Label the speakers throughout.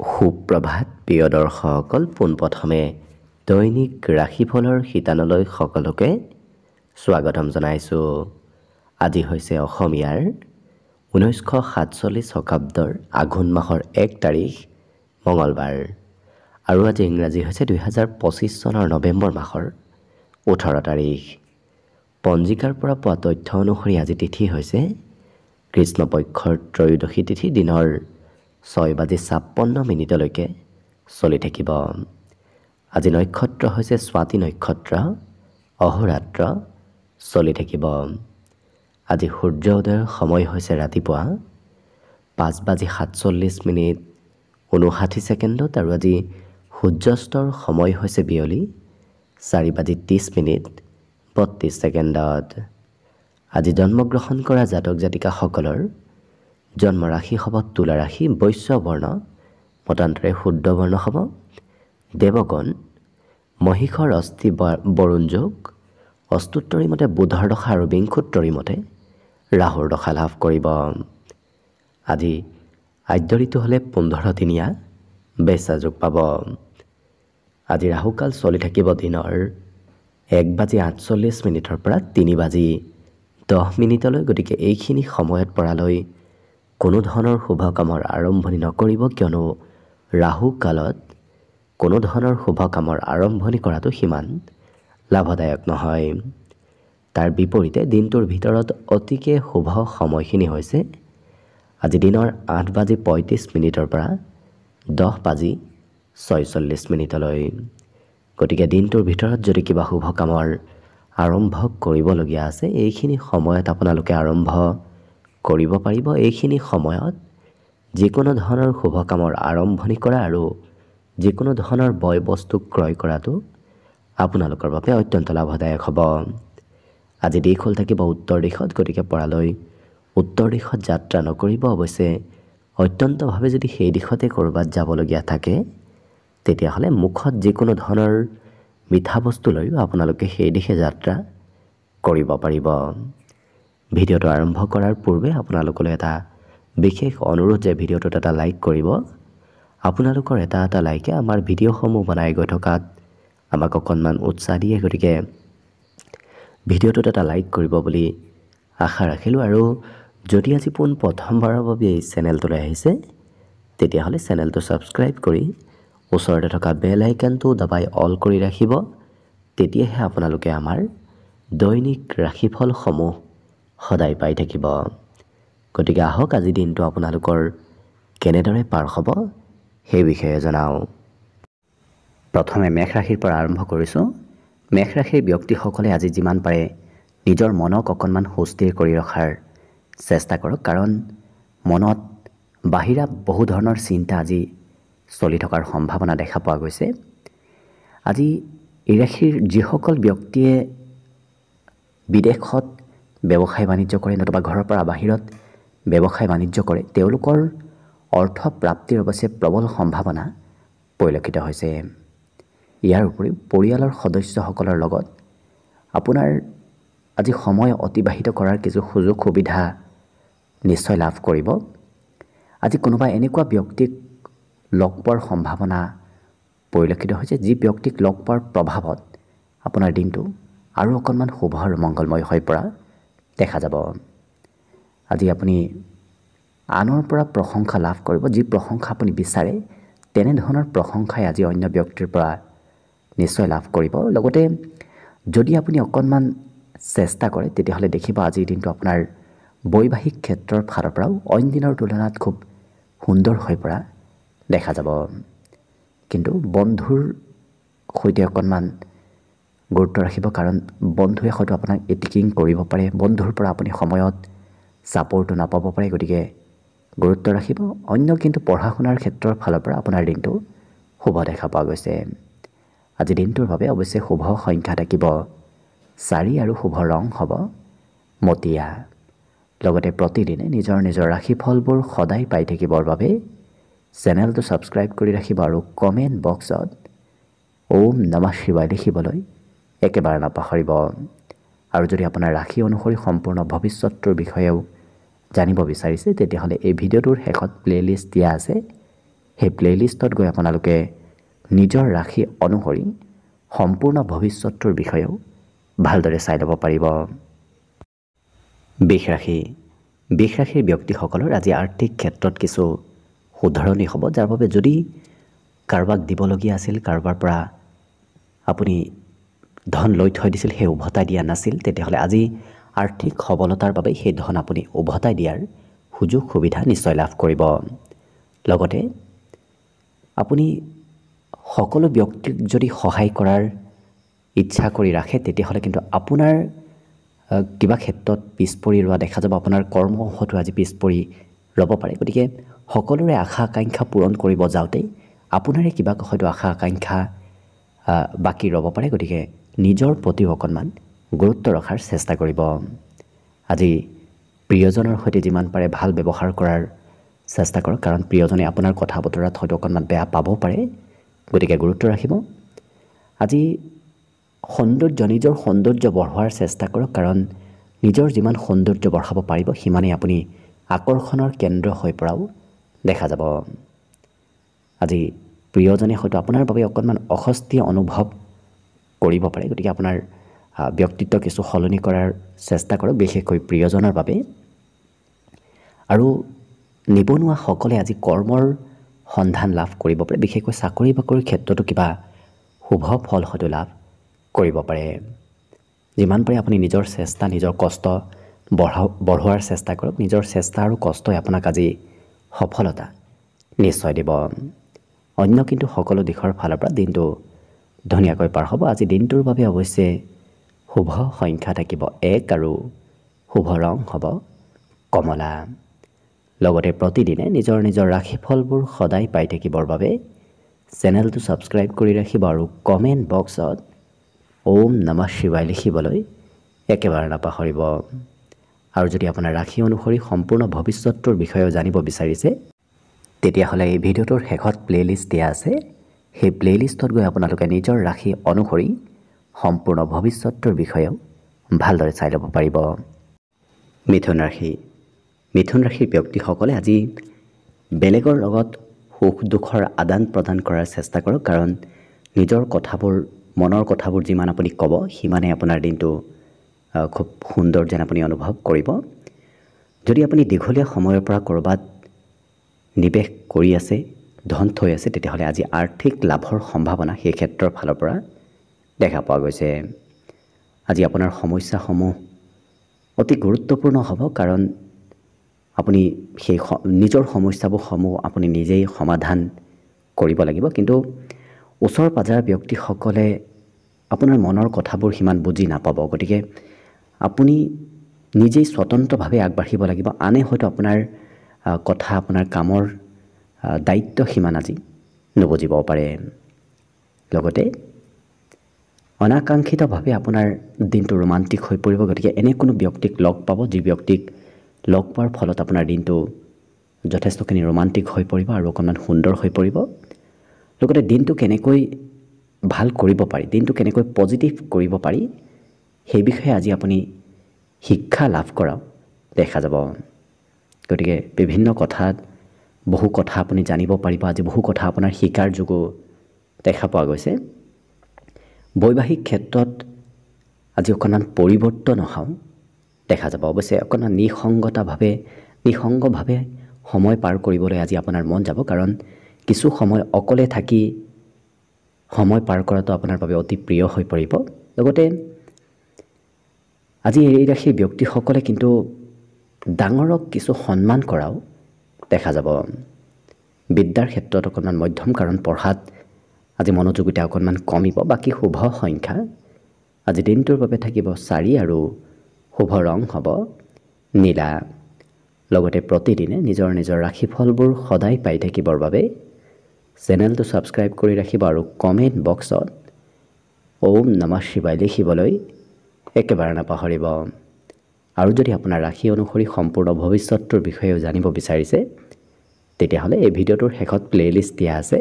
Speaker 1: সুপ্ৰভাত প্ৰিয় দৰ্শকসকল, পোনপ্ৰথমে দৈনিক ৰাশিফলৰ শিতানলৈ সকলোকে স্বাগতম জনাইছোঁ। আজি হৈছে অসমীয়াৰ 1947 শকাব্দৰ আঘোণ মাহৰ 1 তাৰিখ মঙলবাৰ আৰু আজি ইংৰাজী হৈছে 2025 চনৰ নৱেম্বৰ মাহৰ 18 তাৰিখ। পঞ্জিকাৰ পৰা পোৱা তথ্য অনুসৰি আজি তিথি হৈছে কৃষ্ণপক্ষৰ ত্ৰয়োদশী তিথি, দিনৰ 6:56 চলি থাকিব। আজি নক্ষত্ৰ হৈছে স্বাতি নক্ষত্ৰ, অহোৰাত্ৰ চলি থাকিব। আজি সূৰ্য উদয়ৰ সময় হৈছে ৰাতিপুৱা 5:47:59 আৰু আজি সূৰ্যাস্তৰ সময় হৈছে বিয়লি 4:30:32। আজি জন্মগ্ৰহণ কৰা জাতক জাতিকাসকলৰ জন্ম ৰাশি হ'ব তুলা ৰাশি, বৈশ্য বৰ্ণ মতান্তৰে শুদ্ধ বৰ্ণ হ'ব, দেৱগণ মহিষৰ অস্থি বৰুণ যোগ, অস্তুত্তৰী মতে বুধৰ দশা আৰু বিংশোত্তৰী মতে ৰাহুৰ দশা লাভ কৰিব। আজি আদ্য ঋতু হ'লে 15 দিনীয়া বেচা যোগ পাব। আজি ৰাহুকাল চলি থাকিব দিনৰ 1:48 পৰা 3:10। গতিকে এইখিনি সময়ত পৰালৈ কোনো ধৰণৰ শুভ কামৰ আৰম্ভণি নকৰিব, কিয়নো ৰাহু কালত কোনো ধৰণৰ শুভ কামৰ আৰম্ভণি কৰাটো সিমান লাভদায়ক নহয়। তাৰ বিপৰীতে দিনটোৰ ভিতৰত অতিকে শুভ সময়খিনি হৈছে আজি দিনৰ 8:35 পৰা 10:46। গতিকে দিনটোৰ ভিতৰত যদি কিবা শুভ কামৰ আৰম্ভ কৰিবলগীয়া আছে, এইখিনি সময়ত আপোনালোকে আৰম্ভ কৰিব পাৰিব। এইখিনি সময়ত যিকোনো ধৰণৰ শুভ কামৰ আৰম্ভণি কৰা আৰু যিকোনো ধৰণৰ বয় বস্তু ক্ৰয় কৰাটো আপোনালোকৰ বাবে অত্যন্ত লাভদায়ক হ'ব। আজি দিশ হ'ল থাকিব উত্তৰ দিশত, গতিকে পৰালৈ উত্তৰ দিশত যাত্ৰা নকৰিব। অৱশ্যে অত্যন্তভাৱে যদি সেই দিশতে ক'ৰবাত যাবলগীয়া থাকে, তেতিয়াহ'লে মুখত যিকোনো ধৰণৰ মিঠা বস্তু লৈও আপোনালোকে সেই দিশে যাত্ৰা কৰিব পাৰিব। ভিডিঅ'টো আৰম্ভ কৰাৰ পূৰ্বে আপোনালোকলৈ এটা বিশেষ অনুৰোধ যে ভিডিঅ'টোত এটা লাইক কৰিব। আপোনালোকৰ এটা লাইকে আমাৰ ভিডিঅ'সমূহ বনাই গৈ থকাত আমাক অকণমান উৎসাহ দিয়ে। গতিকে ভিডিঅ'টোত এটা লাইক কৰিব বুলি আশা ৰাখিলোঁ। আৰু যদি আজি প্ৰথমবাৰৰ বাবে এই চেনেলটোলৈ আহিছে, তেতিয়াহ'লে চেনেলটো ছাবস্ক্ৰাইব কৰি ওচৰতে থকা বেল আইকনটো দবাই অল কৰি ৰাখিব। তেতিয়াহে আপোনালোকে আমাৰ দৈনিক ৰাশিফলসমূহ সদায় পাই থাকিব। গতিকে আহক আজি দিনটো আপোনালোকৰ কেনেদৰে পাৰ হ'ব সেই বিষয়ে জনাওঁ। প্ৰথমে মেষ ৰাশিৰ পৰা আৰম্ভ কৰিছোঁ। মেষ ৰাশিৰ ব্যক্তিসকলে আজি যিমান পাৰে নিজৰ মনক অকণমান সুস্থিৰ কৰি ৰখাৰ চেষ্টা কৰক, কাৰণ মনত বাহিৰা বহু ধৰণৰ চিন্তা আজি চলি থকাৰ সম্ভাৱনা দেখা পোৱা গৈছে। আজি এই ৰাশিৰ যিসকল ব্যক্তিয়ে বিদেশত ব্যৱসায় বাণিজ্য কৰে, নতুবা ঘৰৰ পৰা বাহিৰত ব্যৱসায় বাণিজ্য কৰে, তেওঁলোকৰ অৰ্থ প্ৰাপ্তিৰ অৱশ্যে প্ৰবল সম্ভাৱনা পৰিলক্ষিত হৈছে। ইয়াৰ উপৰিও পৰিয়ালৰ সদস্যসকলৰ লগত আপোনাৰ আজি সময় অতিবাহিত কৰাৰ কিছু সুযোগ সুবিধা নিশ্চয় লাভ কৰিব। আজি কোনোবা এনেকুৱা ব্যক্তিক লগ পোৱাৰ সম্ভাৱনা পৰিলক্ষিত হৈছে, যি ব্যক্তিক লগ পোৱাৰ প্ৰভাৱত আপোনাৰ দিনটো আৰু অকণমান শুভ আৰু মংগলময় হৈ পৰা দেখা যাব। আজি আপুনি আনৰ পৰা প্ৰশংসা লাভ কৰিব। যি প্ৰশংসা আপুনি বিচাৰে, তেনেধৰণৰ প্ৰশংসাই আজি অন্য ব্যক্তিৰ পৰা নিশ্চয় লাভ কৰিব। লগতে যদি আপুনি অকণমান চেষ্টা কৰে, তেতিয়াহ'লে দেখিব আজিৰ দিনটো আপোনাৰ বৈবাহিক ক্ষেত্ৰৰ ফালৰ পৰাও অইন দিনৰ তুলনাত খুব সুন্দৰ হৈ পৰা দেখা যাব। কিন্তু বন্ধুৰ সৈতে অকণমান গুৰুত্ব ৰাখিব, কাৰণ বন্ধুৱে হয়তো আপোনাক ইটিকিং কৰিব পাৰে। বন্ধুৰ পৰা আপুনি সময়ত ছাপোৰ্টো নাপাব পাৰে, গতিকে গুৰুত্ব ৰাখিব। অন্য কিন্তু পঢ়া শুনাৰ ক্ষেত্ৰৰ ফালৰ পৰা আপোনাৰ দিনটো শুভ দেখা পোৱা গৈছে। আজি দিনটোৰ বাবে অৱশ্যে শুভ সংখ্যা থাকিব 4 আৰু শুভ ৰং হ'ব মটীয়া। লগতে প্ৰতিদিনে নিজৰ নিজৰ ৰাশিফলবোৰ সদায় পাই থাকিবৰ বাবে চেনেলটো ছাবস্ক্ৰাইব কৰি ৰাখিব আৰু কমেণ্ট বক্সত ওম নমঃ শিৱায় লিখিবলৈ একেবাৰে নাপাহৰিব। আৰু যদি আপোনাৰ ৰাশি অনুসৰি সম্পূৰ্ণ ভৱিষ্যতটোৰ বিষয়েও জানিব বিচাৰিছে, তেতিয়াহ'লে এই ভিডিঅ'টোৰ শেষত প্লে'লিষ্ট দিয়া আছে, সেই প্লেলিষ্টত গৈ আপোনালোকে নিজৰ ৰাশি অনুসৰি সম্পূৰ্ণ ভৱিষ্যতটোৰ বিষয়েও ভালদৰে চাই ল'ব পাৰিব। বৃষ ৰাশি ব্যক্তিসকলৰ আজি আৰ্থিক ক্ষেত্ৰত কিছু শুধৰণি হ'ব, যাৰ বাবে যদি কাৰোবাক দিবলগীয়া আছিল, কাৰোবাৰ পৰা আপুনি ধন লৈ থৈ দিছিল, সেই উভতাই দিয়া নাছিল, তেতিয়াহ'লে আজি আৰ্থিক সবলতাৰ বাবে সেই ধন আপুনি উভতাই দিয়াৰ সুযোগ সুবিধা নিশ্চয় লাভ কৰিব। লগতে আপুনি সকলো ব্যক্তিক যদি সহায় কৰাৰ ইচ্ছা কৰি ৰাখে, তেতিয়াহ'লে কিন্তু আপোনাৰ কিবা ক্ষেত্ৰত পিছ পৰি ৰোৱা দেখা যাব। আপোনাৰ কৰ্ম অংশটো আজি পিছ পৰি ৰ'ব পাৰে। গতিকে সকলোৰে আশা আকাংক্ষা পূৰণ কৰিব যাওঁতে আপোনাৰে কিবা হয়তো আশা আকাংক্ষা বাকী ৰ'ব পাৰে। গতিকে নিজৰ প্ৰতিও অকণমান গুৰুত্ব ৰখাৰ চেষ্টা কৰিব। আজি প্ৰিয়জনৰ সৈতে যিমান পাৰে ভাল ব্যৱহাৰ কৰাৰ চেষ্টা কৰক, কাৰণ প্ৰিয়জনে আপোনাৰ কথা বতৰাত হয়তো অকণমান বেয়া পাবও পাৰে। গতিকে গুৰুত্ব ৰাখিব। আজি নিজৰ সৌন্দৰ্য বঢ়োৱাৰ চেষ্টা কৰক, কাৰণ নিজৰ যিমান সৌন্দৰ্য বঢ়াব পাৰিব সিমানেই আপুনি আকৰ্ষণৰ কেন্দ্ৰ হৈ পৰাও দেখা যাব। আজি প্ৰিয়জনে হয়তো আপোনাৰ বাবে অকণমান অস্বস্তি অনুভৱ কৰিব পাৰে। গতিকে আপোনাৰ ব্যক্তিত্ব কিছু সলনি কৰাৰ চেষ্টা কৰক, বিশেষকৈ প্ৰিয়জনৰ বাবে। আৰু নিবনুৱাসকলে আজি কৰ্মৰ সন্ধান লাভ কৰিব পাৰে। বিশেষকৈ চাকৰি বাকৰিৰ ক্ষেত্ৰতো কিবা শুভ ফল হয়তো লাভ কৰিব পাৰে। যিমান পাৰে আপুনি নিজৰ চেষ্টা, নিজৰ কষ্ট বঢ়োৱাৰ চেষ্টা কৰক। নিজৰ চেষ্টা আৰু কষ্টই আপোনাক আজি সফলতা নিশ্চয় দিব। অন্য কিন্তু সকলো দিশৰ ফালৰ পৰা দিনটো ধুনীয়াকৈ পাৰ হ'ব। আজি দিনটোৰ বাবে অৱশ্যে শুভ সংখ্যা থাকিব 1 আৰু শুভ ৰং হ'ব কমলা। লগতে প্ৰতিদিনে নিজৰ ৰাশিফলবোৰ সদায় পাই থাকিবৰ বাবে চেনেলটো ছাবস্ক্ৰাইব কৰি ৰাখিব আৰু কমেণ্ট বক্সত ওম নমঃ শিৱায় লিখিবলৈ একেবাৰে নাপাহৰিব। আৰু যদি আপোনাৰ ৰাশি অনুসৰি সম্পূৰ্ণ ভৱিষ্যতটোৰ বিষয়েও জানিব বিচাৰিছে, তেতিয়াহ'লে এই ভিডিঅ'টোৰ শেষত প্লেলিষ্ট দিয়া আছে। সেই প্লেলিষ্টত গৈ আপোনালোকে নিজৰ ৰাশি অনুসৰি সম্পূৰ্ণ ভৱিষ্যতটোৰ বিষয়েও ভালদৰে চাই ল'ব পাৰিব। মিথুন ৰাশিৰ ব্যক্তিসকলে আজি বেলেগৰ লগত সুখ দুখৰ আদান প্ৰদান কৰাৰ চেষ্টা কৰক, কাৰণ নিজৰ কথাবোৰ, মনৰ কথাবোৰ যিমান আপুনি ক'ব সিমানে আপোনাৰ দিনটো খুব সুন্দৰ যেন আপুনি অনুভৱ কৰিব। যদি আপুনি দীঘলীয়া সময়ৰ পৰা ক'ৰবাত নিৱেশ কৰি আছে, ধন থৈ আছে, তেতিয়াহ'লে আজি আৰ্থিক লাভৰ সম্ভাৱনা সেই ক্ষেত্ৰৰ ফালৰ পৰা দেখা পোৱা গৈছে। আজি আপোনাৰ সমস্যাসমূহ অতি গুৰুত্বপূৰ্ণ হ'ব, কাৰণ আপুনি সেই নিজৰ সমস্যাসমূহ আপুনি নিজেই সমাধান কৰিব লাগিব। কিন্তু ওচৰ পাজৰৰ ব্যক্তিসকলে আপোনাৰ মনৰ কথাবোৰ সিমান বুজি নাপাব। গতিকে আপুনি নিজেই স্বতন্ত্ৰভাৱে আগবাঢ়িব লাগিব। আনে হয়তো আপোনাৰ কথা, আপোনাৰ কামৰ দায়িত্ব সিমান আজি নুবুজিব পাৰে। লগতে অনাকাংক্ষিতভাৱে আপোনাৰ দিনটো ৰোমান্টিক হৈ পৰিব। গতিকে এনে কোনো ব্যক্তিক লগ পাব, যি ব্যক্তিক লগ পোৱাৰ ফলত আপোনাৰ দিনটো যথেষ্টখিনি ৰোমান্টিক হৈ পৰিব আৰু অকণমান সুন্দৰ হৈ পৰিব। লগতে দিনটো কেনেকৈ ভাল কৰিব পাৰি, দিনটো কেনেকৈ পজিটিভ কৰিব পাৰি, সেই বিষয়ে আজি আপুনি শিক্ষা লাভ কৰাও দেখা যাব। গতিকে বহু কথা আপুনি জানিব পাৰিব। আজি বহু কথা আপোনাৰ শিকাৰ যোগো দেখা পোৱা গৈছে। বৈবাহিক ক্ষেত্ৰত আজি অকণমান পৰিৱৰ্তন অহাও দেখা যাব। অৱশ্যে অকণমান নিসংগভাৱে সময় পাৰ কৰিবলৈ আজি আপোনাৰ মন যাব, কাৰণ কিছু সময় অকলে থাকি সময় পাৰ কৰাটো আপোনাৰ বাবে অতি প্ৰিয় হৈ পৰিব। লগতে আজি এই ৰাশিৰ ব্যক্তিসকলে কিন্তু ডাঙৰক কিছু সন্মান কৰাও দেখা যাব। বিদ্যাৰ ক্ষেত্ৰত অকণমান মধ্যম, কাৰণ পঢ়াত আজি মনোযোগিতা অকণমান কমিব। বাকী শুভ সংখ্যা আজি দিনটোৰ বাবে থাকিব 4 আৰু শুভ ৰং হ'ব নীলা। লগতে প্ৰতিদিনে নিজৰ ৰাশিফলবোৰ সদায় পাই থাকিবৰ বাবে চেনেলটো ছাবস্ক্ৰাইব কৰি ৰাখিব আৰু কমেণ্ট বক্সত ওম নমঃ শিৱায় লিখিবলৈ একেবাৰে নাপাহৰিব। আৰু যদি আপোনাৰ ৰাশি অনুসৰি সম্পূৰ্ণ ভৱিষ্যতটোৰ বিষয়েও জানিব বিচাৰিছে, তেতিয়াহ'লে এই ভিডিঅ'টোৰ শেষত প্লেলিষ্ট দিয়া আছে।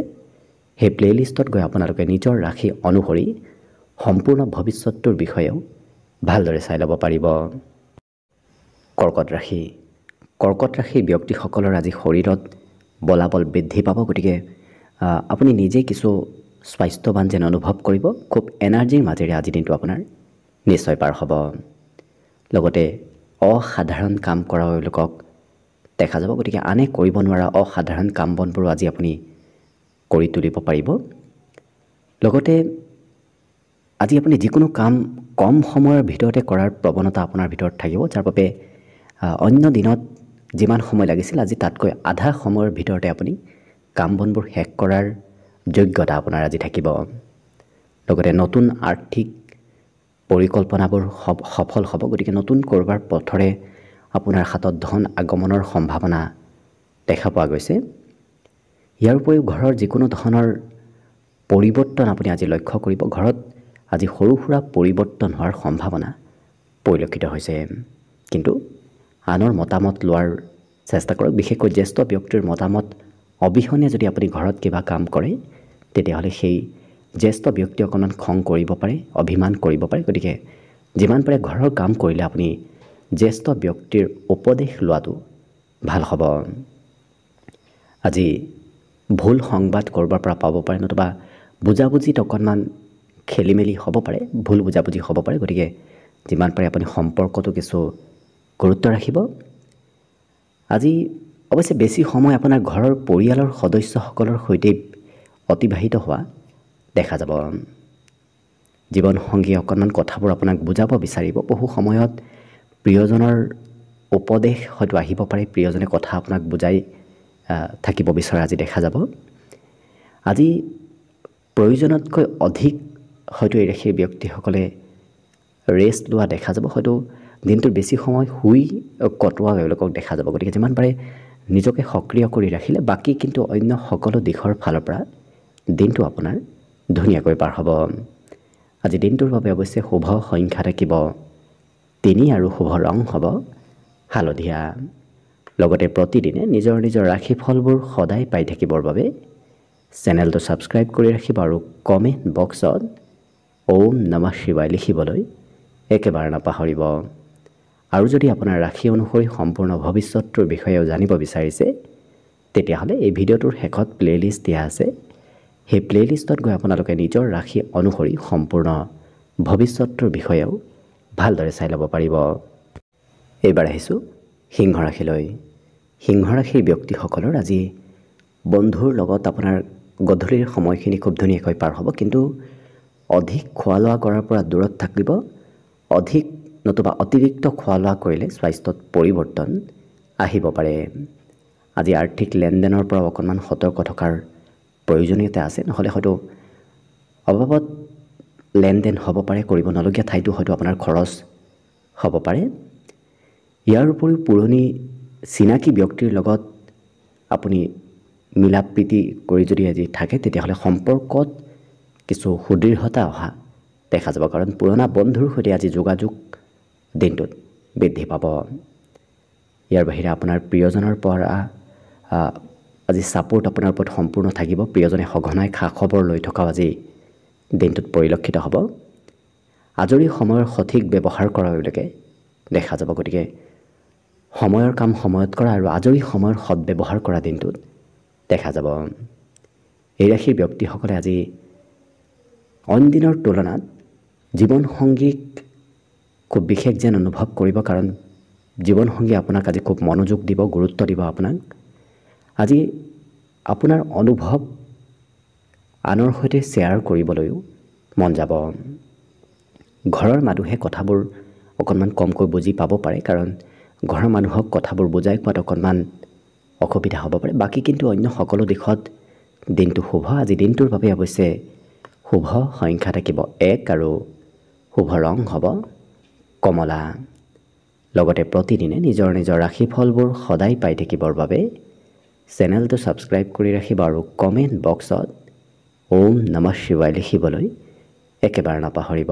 Speaker 1: সেই প্লেলিষ্টত গৈ আপোনালোকে নিজৰ ৰাশি অনুসৰি সম্পূৰ্ণ ভৱিষ্যতটোৰ বিষয়েও ভালদৰে চাই ল'ব পাৰিব। কৰ্কট ৰাশিৰ ব্যক্তিসকলৰ আজি শৰীৰত বলাবল বৃদ্ধি পাব। গতিকে আপুনি নিজেই কিছু স্বাস্থ্যৱান যেন অনুভৱ কৰিব। খুব এনাৰ্জিৰ মাজেৰে আজি দিনটো আপোনাৰ নিশ্চয় পাৰ হ'ব। লগতে অসাধাৰণ কাম কৰা লোকক দেখা যাব। গতিকে আনে কৰিব নোৱাৰা অসাধাৰণ কাম বনবোৰো আজি আপুনি কৰি তুলিব পাৰিব। লগতে আজি আপুনি যিকোনো কাম কম সময়ৰ ভিতৰতে কৰাৰ প্ৰৱণতা আপোনাৰ ভিতৰত থাকিব, যাৰ বাবে অন্য দিনত যিমান সময় লাগিছিল আজি তাতকৈ আধা সময়ৰ ভিতৰতে আপুনি কাম বনবোৰ শেষ কৰাৰ যোগ্যতা আপোনাৰ আজি থাকিব। লগতে নতুন আৰ্থিক পৰিকল্পনাবোৰ সফল হ'ব। গতিকে নতুন কৰবাৰ পথৰে আপোনাৰ হাতত ধন আগমনৰ সম্ভাৱনা দেখা পোৱা গৈছে। ইয়াৰ উপৰিও ঘৰৰ যিকোনো ধৰণৰ পৰিৱৰ্তন আপুনি আজি লক্ষ্য কৰিব। ঘৰত আজি সৰু সুৰা পৰিৱৰ্তন হোৱাৰ সম্ভাৱনা পৰিলক্ষিত হৈছে। কিন্তু আনৰ মতামত লোৱাৰ চেষ্টা কৰক। বিশেষকৈ জ্যেষ্ঠ ব্যক্তিৰ মতামত অবিহনে যদি আপুনি ঘৰত কিবা কাম কৰে, তেতিয়াহ'লে সেই জ্যেষ্ঠ ব্যক্তি অকণমান খং কৰিব পাৰে, অভিমান কৰিব পাৰে। গতিকে যিমান পাৰে ঘৰৰ কাম কৰিলে আপুনি জ্যেষ্ঠ ব্যক্তিৰ উপদেশ লোৱাটো ভাল হ'ব। আজি ভুল সংবাদ ক'ৰবাৰ পৰা পাব পাৰে, নতুবা বুজাবুজিত অকণমান খেলি মেলি হ'ব পাৰে, ভুল বুজাবুজি হ'ব পাৰে। গতিকে যিমান পাৰে আপুনি সম্পৰ্কটো কিছু গুৰুত্ব ৰাখিব। আজি অৱশ্যে বেছি সময় আপোনাৰ ঘৰৰ পৰিয়ালৰ সদস্যসকলৰ সৈতে অতিবাহিত হোৱা দেখা যাব। জীৱনসংগী অকণমান কথাবোৰ আপোনাক বুজাব বিচাৰিব। বহু সময়ত প্ৰিয়জনৰ উপদেশ হয়তো আহিব পাৰে, প্ৰিয়জনে কথা আপোনাক বুজাই থাকিব বিচৰা আজি দেখা যাব। আজি প্ৰয়োজনতকৈ অধিক হয়তো এই ৰাশিৰ ব্যক্তিসকলে ৰেষ্ট লোৱা দেখা যাব। হয়তো দিনটোৰ বেছি সময় শুই কটোৱা তেওঁলোকক দেখা যাব। গতিকে যিমান পাৰে নিজকে সক্ৰিয় কৰি ৰাখিলে বাকী কিন্তু অন্য সকলো দিশৰ ফালৰ পৰা দিনটো আপোনাৰ ধুনীয়াকৈ পাৰ হ'ব। আজি দিনটোৰ বাবে অৱশ্যে শুভ সংখ্যা থাকিব 3 আৰু শুভ ৰং হ'ব হালধীয়া। লগতে প্ৰতিদিনে নিজৰ নিজৰ ৰাশিফলবোৰ সদায় পাই থাকিবৰ বাবে চেনেলটো ছাবস্ক্ৰাইব কৰি ৰাখিব আৰু কমেণ্ট বক্সত ওম নমঃ শিৱায় লিখিবলৈ একেবাৰে নাপাহৰিব। আৰু যদি আপোনাৰ ৰাশি অনুসৰি সম্পূৰ্ণ ভৱিষ্যতটোৰ বিষয়েও জানিব বিচাৰিছে, তেতিয়াহ'লে এই ভিডিঅ'টোৰ শেষত প্লে'লিষ্ট দিয়া আছে। সেই প্লে'লিষ্টত গৈ আপোনালোকে নিজৰ ৰাশি অনুসৰি সম্পূৰ্ণ ভৱিষ্যতটোৰ বিষয়েও ভালদৰে চাই ল'ব পাৰিব। এইবাৰ আহিছোঁ সিংহ ৰাশিলৈ। সিংহ ৰাশিৰ ব্যক্তিসকলৰ আজি বন্ধুৰ লগত আপোনাৰ গধূলিৰ সময়খিনি খুব ধুনীয়াকৈ পাৰ হ'ব। কিন্তু অধিক খোৱা লোৱা কৰাৰ পৰা দূৰত থাকিব। অধিক নতুবা অতিৰিক্ত খোৱা লোৱা কৰিলে স্বাস্থ্যত পৰিৱৰ্তন আহিব পাৰে। আজি আৰ্থিক লেনদেনৰ পৰা অকণমান সতৰ্ক থকাৰ প্ৰয়োজনীয়তা আছে, নহ'লে হয়তো অবাবত লেনদেন হ'ব পাৰে, কৰিব নলগীয়া ঠাইতো হয়তো আপোনাৰ খৰচ হ'ব পাৰে। ইয়াৰ উপৰিও পুৰণি চিনাকি ব্যক্তিৰ লগত আপুনি মিলা প্ৰীতি কৰি যদি আজি থাকে, তেতিয়াহ'লে সম্পৰ্কত কিছু সুদৃঢ়তা অহা দেখা যাব। কাৰণ পুৰণা বন্ধুৰ সৈতে আজি যোগাযোগ দিনটোত বৃদ্ধি পাব। ইয়াৰ বাহিৰে আপোনাৰ প্ৰিয়জনৰ পৰা আজি ছাপোৰ্ট আপোনাৰ ওপৰত সম্পূৰ্ণ থাকিব। প্ৰিয়জনে সঘনাই খা খবৰ লৈ থকাও আজি দিনটোত পৰিলক্ষিত হ'ব। আজৰি সময়ৰ সঠিক ব্যৱহাৰ কৰালৈকে দেখা যাব। গতিকে সময়ৰ কাম সময়ত কৰা আৰু আজৰি সময়ৰ সদব্যৱহাৰ কৰা দিনটোত দেখা যাব। এই ৰাশিৰ ব্যক্তিসকলে আজি অইন দিনৰ তুলনাত জীৱনসংগীক খুব বিশেষ যেন অনুভৱ কৰিব। কাৰণ জীৱনসংগী আপোনাক আজি খুব মনোযোগ দিব, গুৰুত্ব দিব আপোনাক। আজি আপোনাৰ অনুভৱ আনৰ সৈতে শ্বেয়াৰ কৰিবলৈও মন যাব। ঘৰৰ মানুহে কথাবোৰ অকণমান কমকৈ বুজি পাব পাৰে, কাৰণ ঘৰৰ মানুহক কথাবোৰ বুজাই পোৱাত অকণমান অসুবিধা হ'ব পাৰে। বাকী কিন্তু অন্য সকলো দিশত দিনটো শুভ। আজি দিনটোৰ বাবে অৱশ্যে শুভ সংখ্যা থাকিব 1 আৰু শুভ ৰং হ'ব কমলা। লগতে প্ৰতিদিনে নিজৰ নিজৰ ৰাশিফলবোৰ সদায় পাই থাকিবৰ বাবে চেনেলটো ছাবস্ক্ৰাইব কৰি ৰাখিব আৰু কমেণ্ট বক্সত ওম নমঃ শিৱায় লিখিবলৈ একেবাৰে নাপাহৰিব।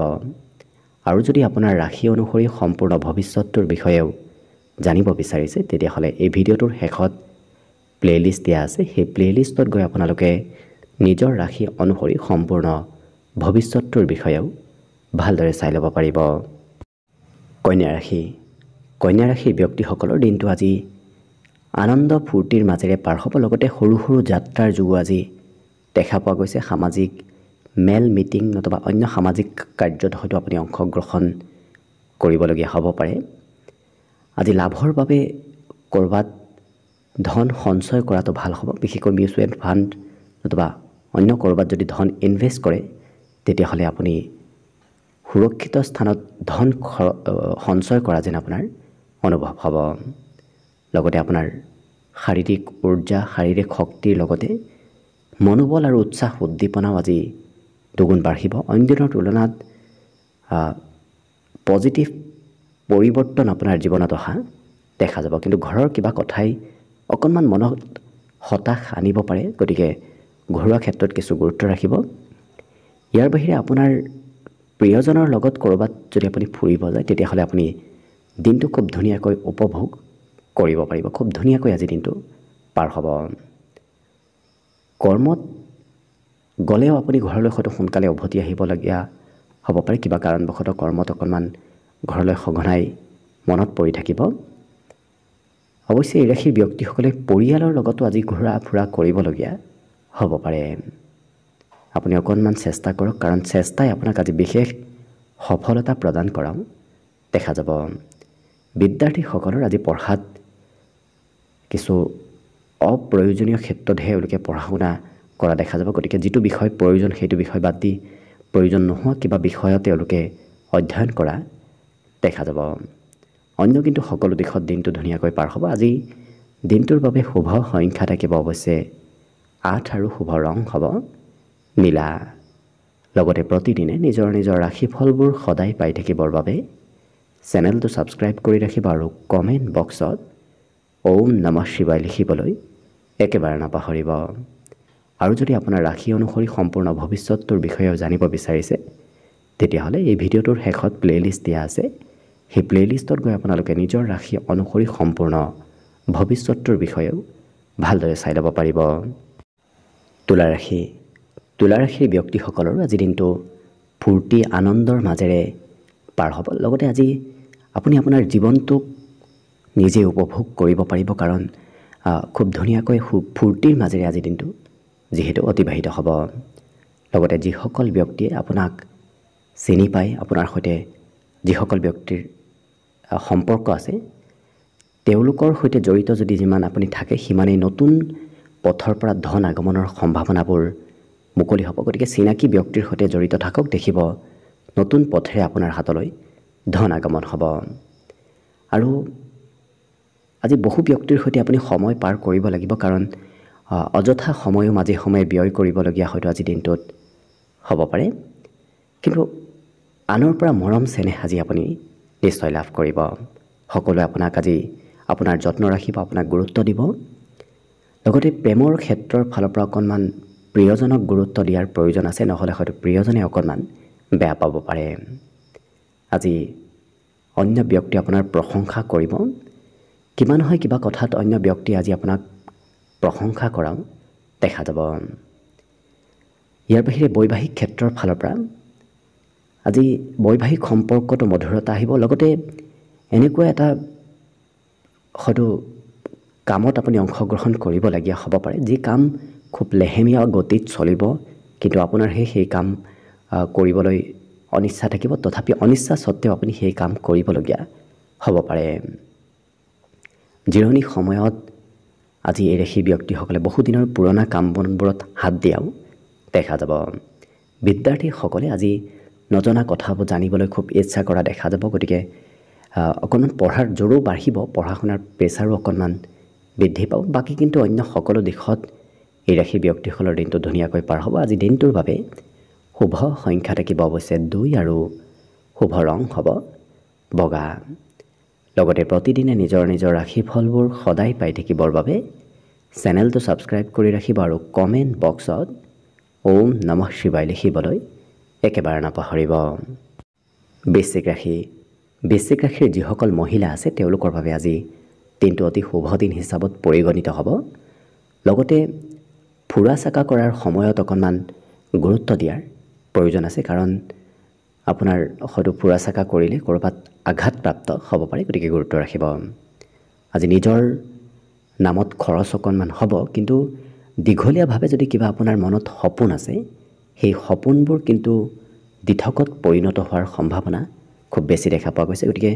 Speaker 1: আৰু যদি আপোনাৰ ৰাশি অনুসৰি সম্পূৰ্ণ ভৱিষ্যতটোৰ বিষয়েও জানিব বিচাৰিছে, তেতিয়াহ'লে এই ভিডিঅ'টোৰ শেষত প্লে'লিষ্ট দিয়া আছে। সেই প্লে'লিষ্টত গৈ আপোনালোকে নিজৰ ৰাশি অনুসৰি সম্পূৰ্ণ ভৱিষ্যতটোৰ বিষয়েও ভালদৰে চাই ল'ব পাৰিব। কন্যা ৰাশি। কন্যা ৰাশিৰ ব্যক্তিসকলৰ দিনটো আজি আনন্দ ফূৰ্তিৰ মাজেৰে পাৰ হ'ব। লগতে সৰু সৰু যাত্ৰাৰ যোগো আজি দেখা পোৱা গৈছে। সামাজিক মেল মিটিং নতুবা অন্য সামাজিক কাৰ্যত হয়তো আপুনি অংশগ্ৰহণ কৰিবলগীয়া হ'ব পাৰে। আজি লাভৰ বাবে ক'ৰবাত ধন সঞ্চয় কৰাটো ভাল হ'ব। বিশেষকৈ মিউচুৱেল ফাণ্ড নতুবা অন্য ক'ৰবাত যদি ধন ইনভেষ্ট কৰে তেতিয়াহ'লে আপুনি সুৰক্ষিত স্থানত ধন সঞ্চয় কৰা যেন আপোনাৰ অনুভৱ হ'ব। লগতে আপোনাৰ শাৰীৰিক উৰ্জা শাৰীৰিক শক্তিৰ লগতে মনোবল আৰু উৎসাহ উদ্দীপনাও আজি দুগুণ বাঢ়িব। অন্য দিনৰ তুলনাত পজিটিভ পৰিৱৰ্তন আপোনাৰ জীৱনত অহা দেখা যাব। কিন্তু ঘৰৰ কিবা কথাই অকণমান মনত হতাশ আনিব পাৰে, গতিকে ঘৰুৱা ক্ষেত্ৰত কিছু গুৰুত্ব ৰাখিব। ইয়াৰ বাহিৰে আপোনাৰ প্ৰিয়জনৰ লগত ক'ৰবাত যদি আপুনি ফুৰিব যায় তেতিয়াহ'লে আপুনি দিনটো খুব ধুনীয়াকৈ উপভোগ কৰিব পাৰিব। খুব ধুনীয়াকৈ আজি দিনটো পাৰ হ'ব। কৰ্মত গ'লেও আপুনি ঘৰলৈ হয়তো সোনকালে উভতি আহিবলগীয়া হ'ব পাৰে। কিবা কাৰণবশতঃ কৰ্মত অকণমান ঘৰলৈ সঘনাই মনত পৰি থাকিব। অৱশ্যে এই ৰাশিৰ ব্যক্তিসকলে পৰিয়ালৰ লগতো আজি ঘূৰা ফুৰা কৰিবলগীয়া হ'ব পাৰে। আপুনি অকণমান চেষ্টা কৰক, কাৰণ চেষ্টাই আপোনাক আজি বিশেষ সফলতা প্ৰদান কৰাও দেখা যাব। বিদ্যাৰ্থীসকলৰ আজি পঢ়াত কিছু অপ্ৰয়োজনীয় ক্ষেত্ৰতহে এওঁলোকে পঢ়া শুনা কৰা দেখা যাব। গতিকে যিটো বিষয় প্ৰয়োজন সেইটো বিষয় বাদ দি প্ৰয়োজন নোহোৱা কিবা বিষয়ত তেওঁলোকে অধ্যয়ন কৰা দেখা যাব। অন্য কিন্তু সকলো দিশত দিনটো ধুনীয়াকৈ পাৰ হ'ব। আজি দিনটোৰ বাবে শুভ সংখ্যা থাকিব অৱশ্যে 8 আৰু শুভ ৰং হ'ব নীলা। লগতে প্ৰতিদিনে নিজৰ নিজৰ ৰাশিফলবোৰ সদায় পাই থাকিবৰ বাবে চেনেলটো ছাবস্ক্ৰাইব কৰি ৰাখিব আৰু কমেণ্ট বক্সত ওম নমঃ শিৱায় লিখিবলৈ একেবাৰে নাপাহৰিব। আৰু যদি আপোনাৰ ৰাশি অনুসৰি সম্পূৰ্ণ ভৱিষ্যতটোৰ বিষয়েও জানিব বিচাৰিছে তেতিয়াহ'লে এই ভিডিঅ'টোৰ শেষত প্লে'লিষ্ট দিয়া আছে। সেই প্লে'লিষ্টত গৈ আপোনালোকে নিজৰ ৰাশি অনুসৰি সম্পূৰ্ণ ভৱিষ্যতটোৰ বিষয়েও ভালদৰে চাই ল'ব পাৰিব। তুলা ৰাশি। তুলা ৰাশিৰ ব্যক্তিসকলৰো আজি দিনটো ফূৰ্তি আনন্দৰ মাজেৰে পাৰ হ'ব। লগতে আজি আপুনি আপোনাৰ জীৱনটোক নিজে উপভোগ কৰিব পাৰিব, কাৰণ খুব ধুনীয়াকৈ ফূৰ্তিৰ মাজেৰে আজি দিনটো যিহেতু অতিবাহিত হ'ব। লগতে যিসকল ব্যক্তিয়ে আপোনাক চিনি পায়, আপোনাৰ সৈতে যিসকল ব্যক্তিৰ সম্পৰ্ক আছে তেওঁলোকৰ সৈতে জড়িত যদি যিমান আপুনি থাকে সিমানেই নতুন পথৰ পৰা ধন আগমনৰ সম্ভাৱনাবোৰ মুকলি হ'ব। গতিকে চিনাকি ব্যক্তিৰ সৈতে জড়িত থাকক, দেখিব নতুন পথেৰে আপোনাৰ হাতলৈ ধন আগমন হ'ব। আৰু আজি বহু ব্যক্তিৰ সৈতে আপুনি সময় পাৰ কৰিব লাগিব, কাৰণ অযথা সময়ো মাজে সময়ে ব্যয় কৰিবলগীয়া হয়তো আজি দিনটোত হ'ব পাৰে। কিন্তু আনৰ পৰা মৰম চেনেহ আজি আপুনি নিশ্চয় লাভ কৰিব। সকলোৱে আপোনাক আজি আপোনাৰ যত্ন ৰাখিব, আপোনাক গুৰুত্ব দিব। লগতে প্ৰেমৰ ক্ষেত্ৰৰ ফালৰ পৰা অকণমান প্ৰিয়জনক গুৰুত্ব দিয়াৰ প্ৰয়োজন আছে, নহ'লে হয়তো প্ৰিয়জনে অকণমান বেয়া পাব পাৰে। আজি অন্য ব্যক্তি আপোনাৰ প্ৰশংসা কৰিব। কিবা নহয় কিবা কথাত অন্য ব্যক্তি আজি আপোনাক প্ৰশংসা কৰাও দেখা যাব। ইয়াৰ বাহিৰে বৈবাহিক ক্ষেত্ৰৰ ফালৰ পৰা আজি বৈবাহিক সম্পৰ্কটো মধুৰতা আহিব। লগতে এনেকুৱা এটা হয়তো কামত আপুনি অংশগ্ৰহণ কৰিবলগীয়া হ'ব পাৰে, যি কাম খুব লেহেমীয়া গতিত চলিব, কিন্তু আপোনাৰ সেই কাম কৰিবলৈ অনিচ্ছা থাকিব। তথাপি অনিচ্ছা সত্ত্বেও আপুনি সেই কাম কৰিবলগীয়া হ'ব পাৰে। জিৰণি সময়ত আজি এই ৰাশি ব্যক্তিসকলে বহুদিনৰ পুৰণা কাম বনবোৰত হাত দিয়াও দেখা যাব। বিদ্যাৰ্থীসকলে আজি নজনা কথাবোৰ জানিবলৈ খুব ইচ্ছা কৰা দেখা যাব। গতিকে অকণমান পঢ়াৰ জোৰো বাঢ়িব, পঢ়া শুনাৰ প্ৰেছাৰো অকণমান বৃদ্ধি পাব। বাকী কিন্তু অন্য সকলো দিশত এই ৰাশি ব্যক্তিসকলৰ দিনটো ধুনীয়াকৈ পাৰ হ'ব। আজি দিনটোৰ বাবে শুভ সংখ্যা থাকিব অৱশ্যে 2 আৰু শুভ ৰং হ'ব বগা। লগতে প্ৰতিদিনে নিজৰ নিজৰ ৰাশিফলবোৰ সদায় পাই থাকিবৰ বাবে চেনেলটো ছাবস্ক্ৰাইব কৰি ৰাখিব আৰু কমেণ্ট বক্সত ওম নমঃ শিৱায় লিখিবলৈ একেবাৰে নাপাহৰিব। বৃশ্চিক ৰাশি। বৃশ্চিক ৰাশিৰ যিসকল মহিলা আছে তেওঁলোকৰ বাবে আজি দিনটো অতি শুভ দিন হিচাপত পৰিগণিত হ'ব। লগতে ফুৰা চাকা কৰাৰ সময়ত অকণমান গুৰুত্ব দিয়াৰ প্ৰয়োজন আছে, কাৰণ আপোনাৰ হয়তো ফুৰা চাকা কৰিলে ক'ৰবাত আঘাতপ্ৰাপ্ত হ'ব পাৰে, গতিকে গুৰুত্ব ৰাখিব। আজি নিজৰ নামত খৰচ অকণমান হ'ব, কিন্তু দীঘলীয়াভাৱে যদি কিবা আপোনাৰ মনত সপোন আছে, সেই সপোনবোৰ কিন্তু দিঠকত পৰিণত হোৱাৰ সম্ভাৱনা খুব বেছি দেখা পোৱা গৈছে। গতিকে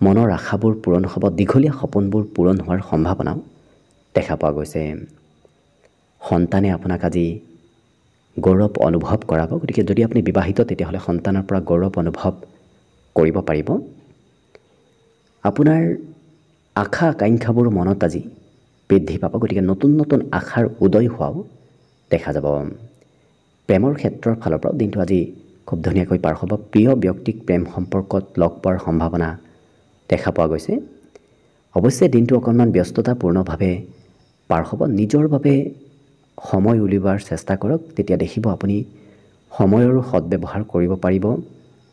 Speaker 1: মনৰ আশাবোৰ পূৰণ হ'ব, দীঘলীয়া সপোনবোৰ পূৰণ হোৱাৰ সম্ভাৱনাও দেখা পোৱা গৈছে। সন্তানে আপোনাক আজি গৌৰৱ অনুভৱ কৰাব। গতিকে যদি আপুনি বিবাহিত তেতিয়াহ'লে সন্তানৰ পৰা গৌৰৱ অনুভৱ কৰিব পাৰিব। আপোনাৰ আশা আকাংক্ষাবোৰ মনত আজি বৃদ্ধি পাব। গতিকে নতুন নতুন আশাৰ উদয় হোৱাও দেখা যাব। প্ৰেমৰ ক্ষেত্ৰৰ ফালৰ পৰাও দিনটো আজি খুব ধুনীয়াকৈ পাৰ হ'ব। প্ৰিয় ব্যক্তিক প্ৰেম সম্পৰ্কত লগ পোৱাৰ সম্ভাৱনা দেখা পোৱা গৈছে। অৱশ্যে দিনটো অকণমান ব্যস্ততাপূৰ্ণভাৱে পাৰ হ'ব। নিজৰ বাবে সময় উলিওৱাৰ চেষ্টা কৰক, তেতিয়া দেখিব আপুনি সময়ৰো সদব্যৱহাৰ কৰিব পাৰিব।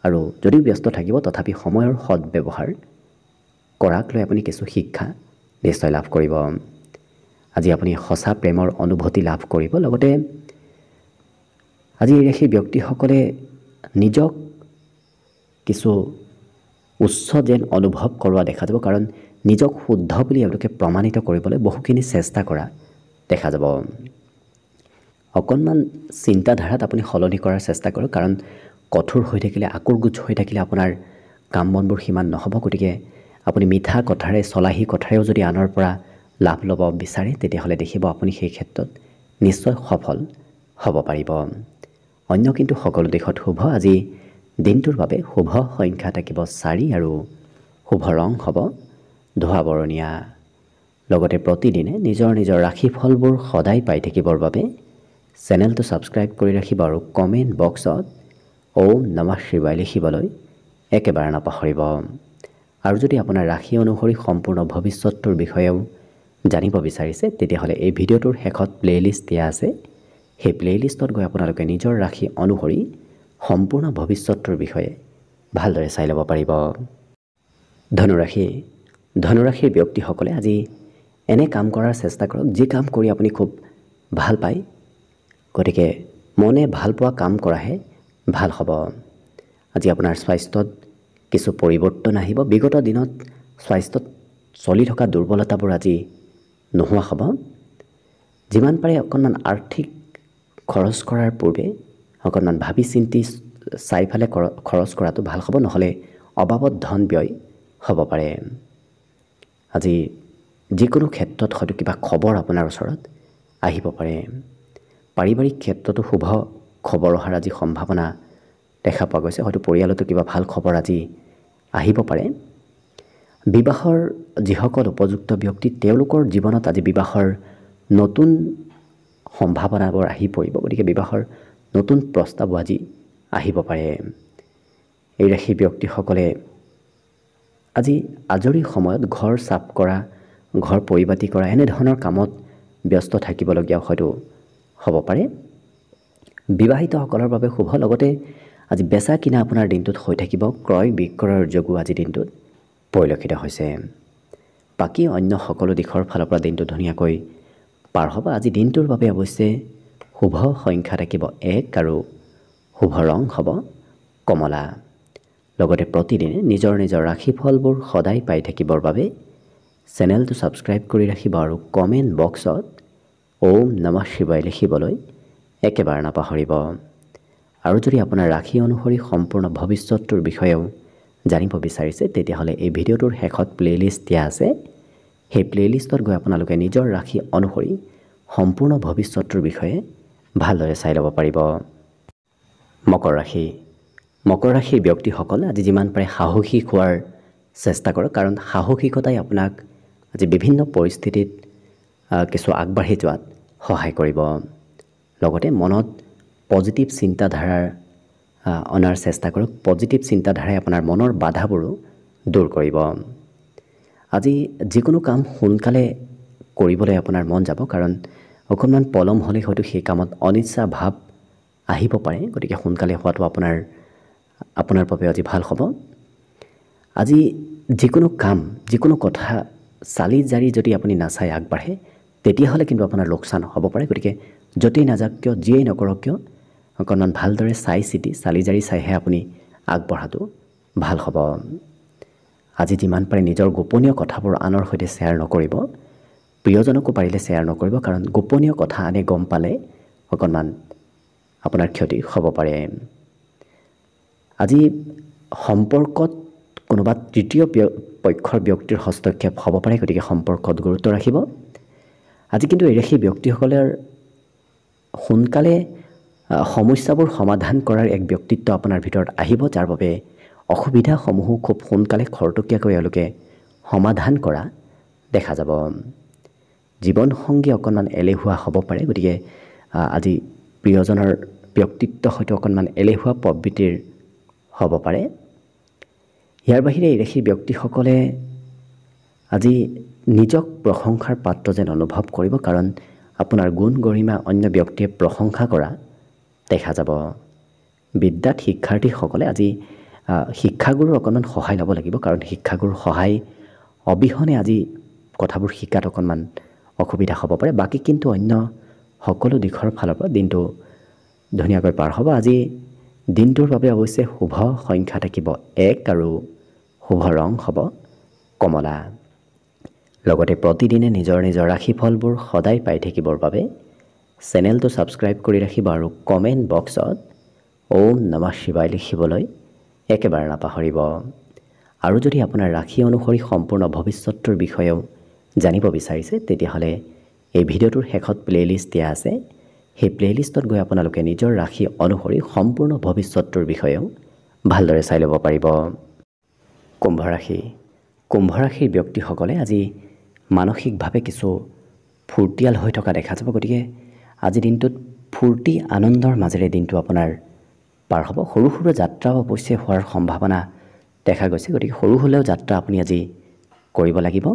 Speaker 1: আৰু যদিও ব্যস্ত থাকিব তথাপি সময়ৰ সদব্যৱহাৰ কৰাক লৈ আপুনি কিছু শিক্ষা নিশ্চয় লাভ কৰিব। আজি আপুনি সঁচা প্ৰেমৰ অনুভূতি লাভ কৰিব। লগতে আজি সেই ব্যক্তিসকলে নিজক কিছু উচ্চ যেন অনুভৱ কৰোৱা দেখা যাব, কাৰণ নিজক শুদ্ধ বুলি এওঁলোকে প্ৰমাণিত কৰিবলৈ বহুখিনি চেষ্টা কৰা দেখা যাব। অকণমান চিন্তাধাৰাত আপুনি সলনি কৰাৰ চেষ্টা কৰক, কাৰণ কঠোৰ হৈ থাকিলে, আকুৰগুজ হৈ থাকিলে আপোনাৰ কাম বনবোৰ সিমান নহ'ব। গতিকে আপুনি মিঠা কথাৰে, চলাহী কথাৰেও যদি আনৰ পৰা লাভ ল'ব বিচাৰে তেতিয়াহ'লে দেখিব আপুনি সেই ক্ষেত্ৰত নিশ্চয় সফল হ'ব পাৰিব। অন্য কিন্তু সকলো দিশত শুভ। আজি দিনটোৰ বাবে শুভ সংখ্যা থাকিব 4 আৰু শুভ ৰং হ'ব ধোঁৱা বৰণীয়া। লগতে প্ৰতিদিনে নিজৰ নিজৰ ৰাশিফলবোৰ সদায় পাই থাকিবৰ বাবে চেনেলটো ছাবস্ক্ৰাইব কৰি ৰাখিব আৰু কমেণ্ট বক্সত ওম নমঃ শিৱায় লিখিবলৈ একেবাৰে নাপাহৰিব। আৰু যদি আপোনাৰ ৰাশি অনুসৰি সম্পূৰ্ণ ভৱিষ্যতটোৰ বিষয়েও জানিব বিচাৰিছে তেতিয়াহ'লে এই ভিডিঅ'টোৰ শেষত প্লে'লিষ্ট দিয়া আছে। সেই প্লে'লিষ্টত গৈ আপোনালোকে নিজৰ ৰাশি অনুসৰি সম্পূৰ্ণ ভৱিষ্যতটোৰ বিষয়ে ভালদৰে চাই ল'ব পাৰিব। ধনুৰাশিৰ ব্যক্তিসকলে আজি এনে কাম কৰাৰ চেষ্টা কৰক যি কাম কৰি আপুনি খুব ভাল পায়। গতিকে মনে ভাল পোৱা কাম কৰাহে ভাল হ'ব। আজি আপোনাৰ স্বাস্থ্যত কিছু পৰিৱৰ্তন আহিব। বিগত দিনত স্বাস্থ্যত চলি থকা দুৰ্বলতাবোৰ আজি নোহোৱা হ'ব। যিমান পাৰে অকণমান আৰ্থিক খৰচ কৰাৰ পূৰ্বে অকণমান ভাবি চিন্তি চাইফালে খৰচ কৰাটো ভাল হ'ব, নহ'লে অবাবত ধন ব্যয় হ'ব পাৰে। আজি যিকোনো ক্ষেত্ৰত হয়তো কিবা খবৰ আপোনাৰ ওচৰত আহিব পাৰে। পাৰিবাৰিক ক্ষেত্ৰতো শুভ খবৰ অহাৰ আজি সম্ভাৱনা দেখা পোৱা গৈছে। হয়তো পৰিয়ালতো কিবা ভাল খবৰ আজি আহিব পাৰে। বিবাহৰ যিসকল উপযুক্ত ব্যক্তি তেওঁলোকৰ জীৱনত আজি বিবাহৰ নতুন সম্ভাৱনাবোৰ আহি পৰিব। গতিকে বিবাহৰ নতুন প্ৰস্তাৱো আজি আহিব পাৰে। এই ৰাশিৰ ব্যক্তিসকলে আজি আজৰি সময়ত ঘৰ চাফ কৰা, ঘৰ পৰিপাতি কৰা এনেধৰণৰ কামত ব্যস্ত থাকিবলগীয়া হয়তো হ'ব পাৰে। বিবাহিতসকলৰ বাবে শুভ। লগতে আজি বেচা কিনা আপোনাৰ দিনটোত হৈ থাকিব। ক্ৰয় বিক্ৰয়ৰ যোগো আজি দিনটোত পৰিলক্ষিত হৈছে। বাকী অন্য সকলো দিশৰ ফালৰ পৰা দিনটো ধুনীয়াকৈ পাৰ হ'ব। আজি দিনটোৰ বাবে অৱশ্যে শুভ সংখ্যা থাকিব 1 আৰু শুভ ৰং হ'ব কমলা। লগতে প্ৰতিদিনে নিজৰ নিজৰ ৰাশিফলবোৰ সদায় পাই থাকিবৰ বাবে চেনেলটো ছাবস্ক্ৰাইব কৰি ৰাখিব আৰু কমেণ্ট বক্সত ওম নমঃ শিৱায় লিখিবলৈ একেবাৰে নাপাহৰিব। আৰু যদি আপোনাৰ ৰাশি অনুসৰি সম্পূৰ্ণ ভৱিষ্যতটোৰ বিষয়েও জানিব বিচাৰিছে তেতিয়াহ'লে এই ভিডিঅ'টোৰ শেষত প্লে'লিষ্ট দিয়া আছে। সেই প্লে'লিষ্টত গৈ আপোনালোকে নিজৰ ৰাশি অনুসৰি সম্পূৰ্ণ ভৱিষ্যতটোৰ বিষয়ে ভালদৰে চাই ল'ব পাৰিব। মকৰ ৰাশিৰ ব্যক্তিসকল আজি যিমান পাৰে সাহসী হোৱাৰ চেষ্টা কৰক, কাৰণ সাহসিকতাই আপোনাক আজি বিভিন্ন পৰিস্থিতিত কিছু আগবাঢ়ি যোৱাত সহায় কৰিব। লগতে মনত পজিটিভ চিন্তাধাৰাৰ অনাৰ চেষ্টা কৰক। পজিটিভ চিন্তাধাৰাই আপোনাৰ মনৰ বাধাবোৰো দূৰ কৰিব। আজি যিকোনো কাম সোনকালে কৰিবলৈ আপোনাৰ মন যাব, কাৰণ অকণমান পলম হ'লে হয়তো সেই কামত অনিচ্ছা ভাৱ আহিব পাৰে। গতিকে সোনকালে হোৱাটো আপোনাৰ বাবে আজি ভাল হ'ব। আজি যিকোনো কাম, যিকোনো কথা চালি জাৰি যদি আপুনি নাচাই আগবাঢ়ে তেতিয়াহ'লে কিন্তু আপোনাৰ লোকচান হ'ব পাৰে। গতিকে য'তেই নাযাওক কিয়, যিয়েই নকৰক কিয়, অকণমান ভালদৰে চাই চিতি চালি জাৰি চাইহে আপুনি আগবঢ়াটো ভাল হ'ব। আজি যিমান পাৰে নিজৰ গোপনীয় কথাবোৰ আনৰ সৈতে শ্বেয়াৰ নকৰিব। প্ৰিয়জনকো পাৰিলে শ্বেয়াৰ নকৰিব, কাৰণ গোপনীয় কথা আনে গম পালে অকণমান আপোনাৰ ক্ষতি হ'ব পাৰে। আজি সম্পৰ্কত কোনোবা তৃতীয় পক্ষৰ ব্যক্তিৰ হস্তক্ষেপ হ'ব পাৰে, গতিকে সম্পৰ্কত গুৰুত্ব ৰাখিব। আজি কিন্তু এই ৰাশিৰ ব্যক্তিসকলৰ সোনকালে সমস্যাবোৰ সমাধান কৰাৰ এক ব্যক্তিত্ব আপোনাৰ ভিতৰত আহিব, যাৰ বাবে অসুবিধাসমূহো খুব সোনকালে খৰতকীয়াকৈ এওঁলোকে সমাধান কৰা দেখা যাব। জীৱনসংগী অকণমান এলেহুৱা হ'ব পাৰে, গতিকে আজি প্ৰিয়জনৰ ব্যক্তিত্ব হয়তো অকণমান এলেহুৱা প্ৰবৃত্তিৰ হ'ব পাৰে। ইয়াৰ বাহিৰে এই ৰাশিৰ ব্যক্তিসকলে আজি নিজক প্ৰশংসাৰ পাত্ৰ যেন অনুভৱ কৰিব, কাৰণ আপোনাৰ গুণ গৰিমা অন্য ব্যক্তিয়ে প্ৰশংসা কৰা দেখা যাব। বিদ্যাত শিক্ষাৰ্থীসকলে আজি শিক্ষাগুৰুৰ অকণমান সহায় ল'ব লাগিব, কাৰণ শিক্ষাগুৰুৰ সহায় অবিহনে আজি কথাবোৰ শিকাত অকণমান অসুবিধা হ'ব পাৰে। বাকী কিন্তু অন্য সকলো দিশৰ ফালৰ পৰা দিনটো ধুনীয়াকৈ পাৰ হ'ব। আজি দিনটোৰ বাবে অৱশ্যে শুভ সংখ্যা থাকিব 1 আৰু শুভ ৰং হ'ব কমলা। লগতে প্ৰতিদিনে নিজৰ নিজৰ ৰাশিফলবোৰ সদায় পাই থাকিবৰ বাবে চেনেলটো ছাবস্ক্ৰাইব কৰি ৰাখিব আৰু কমেণ্ট বক্সত ওম নমঃ শিৱায় লিখিবলৈ একেবাৰে নাপাহৰিব। আৰু যদি আপোনাৰ ৰাশি অনুসৰি সম্পূৰ্ণ ভৱিষ্যতৰ বিষয়েও জানিব বিচাৰিছে, তেতিয়াহ'লে এই ভিডিঅ'টোৰ শেষত প্লে'লিষ্ট দিয়া আছে। সেই প্লে'লিষ্টত গৈ আপোনালোকে নিজৰ ৰাশি অনুসৰি সম্পূৰ্ণ ভৱিষ্যতৰ বিষয়েও ভালদৰে চাই ল'ব পাৰিব। কুম্ভ ৰাশি। কুম্ভ ৰাশিৰ ব্যক্তিসকলে আজি মানসিকভাৱে কিছু ফূৰ্তিয়াল হৈ থকা দেখা যাব, গতিকে আজিৰ দিনটোত ফূৰ্তি আনন্দৰ মাজেৰে দিনটো আপোনাৰ পাৰ হ'ব। সৰু সৰু যাত্ৰাও অৱশ্যে হোৱাৰ সম্ভাৱনা দেখা গৈছে, গতিকে সৰু হ'লেও যাত্ৰা আপুনি আজি কৰিব লাগিব।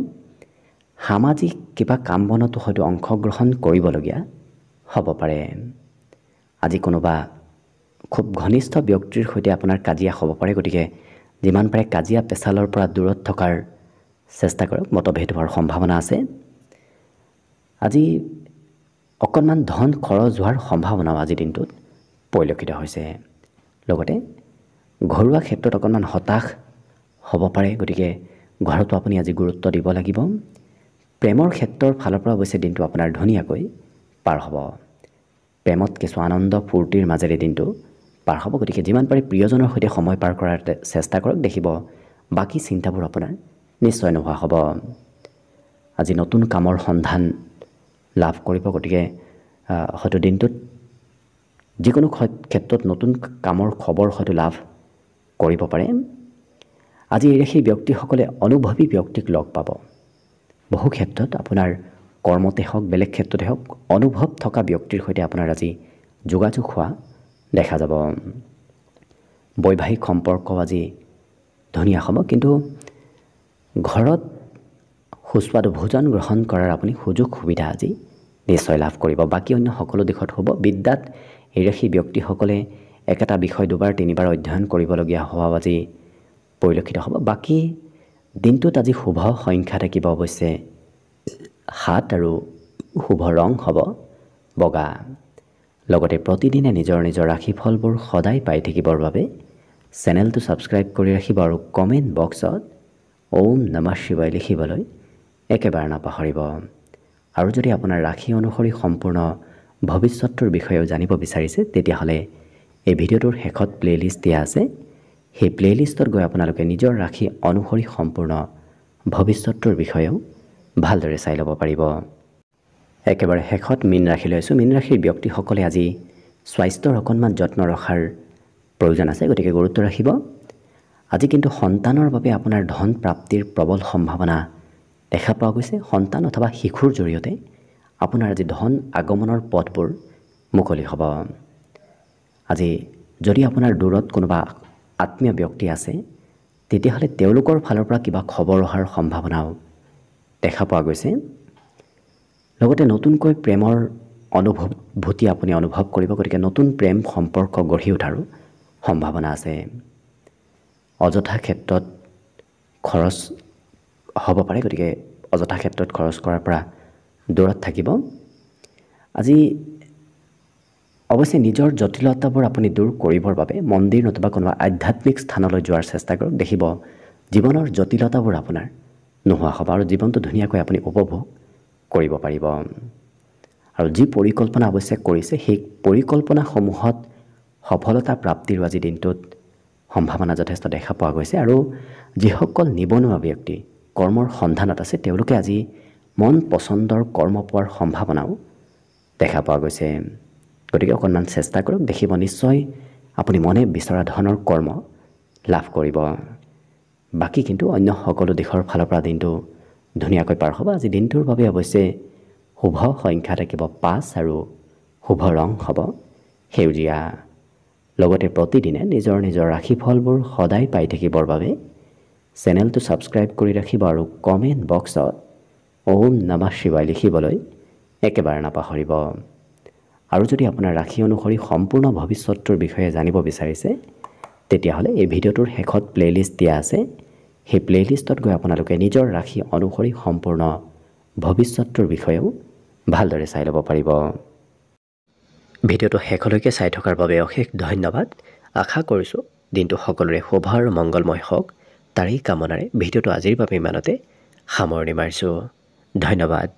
Speaker 1: সামাজিক কিবা কাম বনতো হয়তো অংশগ্ৰহণ কৰিবলগীয়া হ'ব পাৰে। আজি কোনোবা খুব ঘনিষ্ঠ ব্যক্তিৰ সৈতে আপোনাৰ কাজিয়া হ'ব পাৰে, গতিকে যিমান পাৰে কাজিয়া পেচালৰ পৰা দূৰত থকাৰ চেষ্টা কৰক, মতভেদ হোৱাৰ সম্ভাৱনা আছে। আজি অকণমান ধন খৰচ হোৱাৰ সম্ভাৱনাও আজিৰ দিনটোত পৰিলক্ষিত হৈছে। লগতে ঘৰুৱা ক্ষেত্ৰত অকণমান হতাশ হ'ব পাৰে, গতিকে ঘৰতো আপুনি আজি গুৰুত্ব দিব লাগিব। প্ৰেমৰ ক্ষেত্ৰৰ ফালৰ পৰা অৱশ্যে দিনটো আপোনাৰ ধুনীয়াকৈ পাৰ হ'ব। প্ৰেমত কিছু আনন্দ ফূৰ্তিৰ মাজেৰে দিনটো পাৰ হ'ব, গতিকে যিমান পাৰে প্ৰিয়জনৰ সৈতে সময় পাৰ কৰাৰ চেষ্টা কৰক, দেখিব বাকী চিন্তাবোৰ আপোনাৰ নিশ্চয় নোহোৱা হ'ব। আজি নতুন কামৰ সন্ধান লাভ কৰিব, গতিকে হয়তো দিনটোত যিকোনো ক্ষেত্ৰত নতুন কামৰ খবৰ হয়তো লাভ কৰিব পাৰে। আজি এই ৰাশিৰ ব্যক্তিসকলে অনুভৱী ব্যক্তিক লগ পাব। বহু ক্ষেত্ৰত আপোনাৰ কৰ্মতে হওক বেলেগ ক্ষেত্ৰতে হওক অনুভৱ থকা ব্যক্তিৰ সৈতে আপোনাৰ আজি যোগাযোগ হোৱা দেখা যাব। বৈবাহিক সম্পৰ্ক আজি ধুনীয়া হ'ব, কিন্তু ঘৰত সুস্বাদু ভোজন গ্ৰহণ কৰাৰ আপুনি সুযোগ সুবিধা আজি নিশ্চয় লাভ কৰিব। বাকী অন্য সকলো দিশত হ'ব। বিদ্যাত এই ৰাশি ব্যক্তিসকলে একেটা বিষয় দুবাৰ তিনিবাৰ অধ্যয়ন কৰিবলগীয়া হোৱা আজি পৰিলক্ষিত হ'ব। বাকী দিনটোত আজি শুভ সংখ্যা থাকিব অৱশ্যে 7 আৰু শুভ ৰং হ'ব বগা। লগতে প্ৰতিদিনে নিজৰ নিজৰ ৰাশিফলবোৰ সদায় পাই থাকিবৰ বাবে চেনেলটো ছাবস্ক্ৰাইব কৰি ৰাখিব আৰু কমেণ্ট বক্সত ওম নমঃ শিৱায় লিখিবলৈ একেবাৰে নাপাহৰিব। আৰু যদি আপোনাৰ ৰাশি অনুসৰি সম্পূৰ্ণ ভৱিষ্যতৰ বিষয়েও জানিব বিচাৰিছে, তেতিয়াহ'লে এই ভিডিঅ'টোৰ শেষত প্লে'লিষ্ট দিয়া আছে। সেই প্লে'লিষ্টত গৈ আপোনালোকে নিজৰ ৰাশি অনুসৰি সম্পূৰ্ণ ভৱিষ্যতৰ বিষয়েও ভালদৰে চাই ল'ব পাৰিব। একেবাৰে শেষত মীন ৰাশি লৈছোঁ। মীন ৰাশিৰ ব্যক্তিসকলে আজি স্বাস্থ্যৰ অকণমান যত্ন ৰখাৰ প্ৰয়োজন আছে, গতিকে গুৰুত্ব ৰাখিব। আজি কিন্তু সন্তানৰ বাবে আপোনাৰ ধন প্ৰাপ্তিৰ প্ৰবল সম্ভাৱনা দেখা পোৱা গৈছে। সন্তান অথবা শিশুৰ জৰিয়তে আপোনাৰ আজি ধন আগমনৰ পথবোৰ মুকলি হ'ব। আজি যদি আপোনাৰ দূৰত কোনোবা আত্মীয় ব্যক্তি আছে, তেতিয়াহ'লে তেওঁলোকৰ ফালৰ পৰা কিবা খবৰ অহাৰ সম্ভাৱনাও দেখা পোৱা গৈছে। লগতে নতুনকৈ প্ৰেমৰ অনুভূতি আপুনি অনুভৱ কৰিব, গতিকে নতুন প্ৰেম সম্পৰ্ক গঢ়ি উঠাৰো সম্ভাৱনা আছে। অযথা ক্ষেত্ৰত খৰচ হ'ব পাৰে, গতিকে অযথা ক্ষেত্ৰত খৰচ কৰাৰ পৰা দূৰত থাকিব। আজি অৱশ্যে নিজৰ জটিলতাবোৰ আপুনি দূৰ কৰিবৰ বাবে মন্দিৰ নতুবা কোনোবা আধ্যাত্মিক স্থানলৈ যোৱাৰ চেষ্টা কৰক, দেখিব জীৱনৰ জটিলতাবোৰ আপোনাৰ নোহোৱা হ'ব আৰু জীৱনটো ধুনীয়াকৈ আপুনি উপভোগ কৰিব পাৰিব আৰু যি পৰিকল্পনা অৱশ্যে কৰিছে সেই পৰিকল্পনাসমূহত সফলতা প্ৰাপ্তিৰ আজি দিনটোত সম্ভাৱনা যথেষ্ট দেখা পোৱা গৈছে আৰু যিসকল নিবনুৱা ব্যক্তি কৰ্মৰ সন্ধানত আছে তেওঁলোকে আজি মন পচন্দৰ কৰ্ম পোৱাৰ সম্ভাৱনাও দেখা পোৱা গৈছে গতিকে অকণমান চেষ্টা কৰক দেখিব নিশ্চয় আপুনি মনে বিচৰা ধৰণৰ কৰ্ম লাভ কৰিব বাকী কিন্তু অন্য সকলো দিশৰ ফালৰ পৰা দিনটো ধুনীয়াকৈ পাৰ হ'ব আজি দিনটোৰ বাবে অৱশ্যে শুভ সংখ্যা থাকিব 5 আৰু শুভ ৰং হ'ব সেউজীয়া লগতে প্ৰতিদিনে নিজৰ নিজৰ ৰাশিফলবোৰ সদায় পাই থাকিবৰ বাবে চেনেলটো ছাবস্ক্ৰাইব কৰি ৰাখিব আৰু কমেণ্ট বক্সত ওম নমঃ শিৱায় লিখিবলৈ একেবাৰে নাপাহৰিব আৰু যদি আপোনাৰ ৰাশি অনুসৰি সম্পূৰ্ণ ভৱিষ্যতৰ বিষয়ে জানিব বিচাৰিছে তেতিয়াহ'লে এই ভিডিঅ'টোৰ শেষত প্লেলিষ্ট দিয়া আছে সেই প্লেলিষ্টত গৈ আপোনালোকে নিজৰ ৰাশি অনুসৰি সম্পূৰ্ণ ভৱিষ্যতৰ বিষয়েও ভালদৰে চাই ল'ব পাৰিব ভিডিঅ'টো শেষলৈকে চাই থকাৰ বাবে অশেষ ধন্যবাদ আশা কৰিছোঁ দিনটো সকলোৰে শুভ আৰু মংগলময় হওক তাৰেই কামনাৰে ভিডিঅ'টো আজিৰ বাবে ইমানতে সামৰণি মাৰিছোঁ ধন্যবাদ